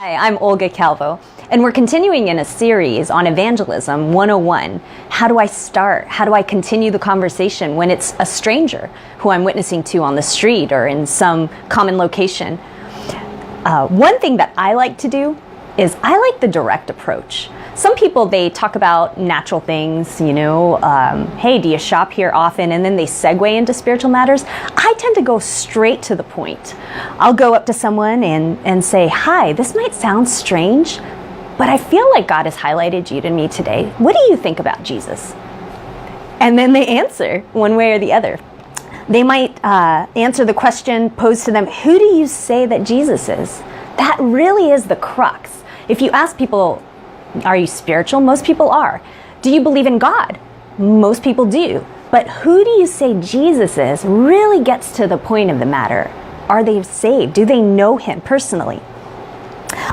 Hi, I'm Olga Calvo, and we're continuing in a series on Evangelism 101. How do I start? How do I continue the conversation when it's a stranger who I'm witnessing to on the street or in some common location? One thing that I like to do is I like the direct approach. Some people, they talk about natural things, hey, do you shop here often? And then they segue into spiritual matters. I tend to go straight to the point. I'll go up to someone and say, hi, this might sound strange, but I feel like God has highlighted you to me today. What do you think about Jesus? And then they answer one way or the other. They might answer the question posed to them, who do you say that Jesus is? That really is the crux. If you ask people, are you spiritual? Most people are. Do you believe in God? Most people do. But who do you say Jesus is really gets to the point of the matter. Are they saved? Do they know him personally?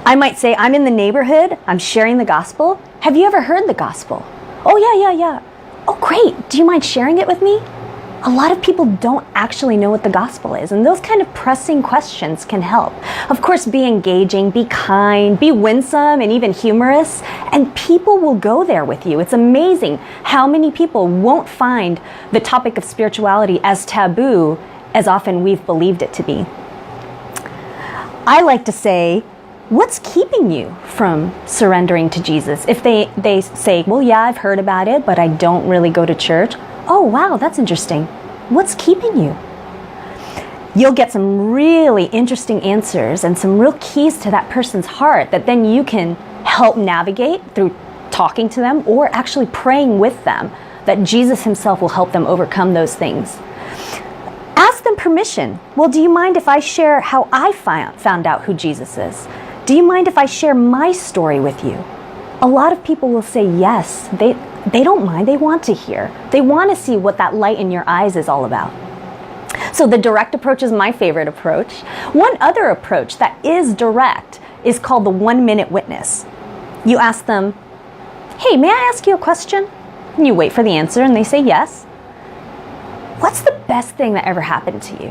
I might say, I'm in the neighborhood. I'm sharing the gospel. Have you ever heard the gospel? Oh, yeah. Oh, great. Do you mind sharing it with me? A lot of people don't actually know what the gospel is, and those kind of pressing questions can help. Of course, be engaging, be kind, be winsome, and even humorous, and people will go there with you. It's amazing how many people won't find the topic of spirituality as taboo as often we've believed it to be. I like to say, what's keeping you from surrendering to Jesus? If they say, well, yeah, I've heard about it, but I don't really go to church. Oh, wow, that's interesting. What's keeping you? You'll get some really interesting answers and some real keys to that person's heart that then you can help navigate through talking to them or actually praying with them that Jesus himself will help them overcome those things. Ask them permission. Well, do you mind if I share how I found out who Jesus is? Do you mind if I share my story with you? A lot of people will say yes. They don't mind. They want to hear. They want to see what that light in your eyes is all about. So the direct approach is my favorite approach. One other approach that is direct is called the 1-minute witness. You ask them, hey, may I ask you a question? And you wait for the answer and they say yes. What's the best thing that ever happened to you?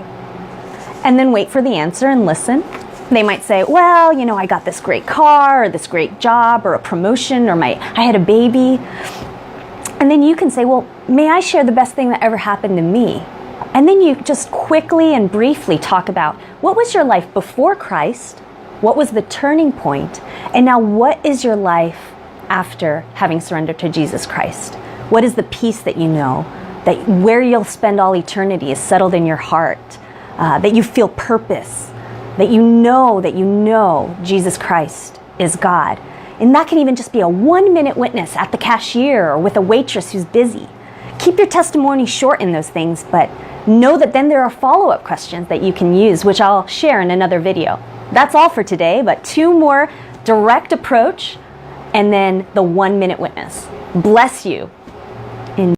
And then wait for the answer and listen. They might say, well, I got this great car or this great job or a promotion or I had a baby. And then you can say, well, may I share the best thing that ever happened to me? And then you just quickly and briefly talk about what was your life before Christ? What was the turning point? And now what is your life after having surrendered to Jesus Christ? What is the peace that you know? That where you'll spend all eternity is settled in your heart. That you feel purpose. That you know Jesus Christ is God. And that can even just be a 1-minute witness at the cashier or with a waitress who's busy. Keep your testimony short in those things, but know that then there are follow-up questions that you can use, which I'll share in another video. That's all for today, but 2 more: direct approach and then the 1-minute witness. Bless you.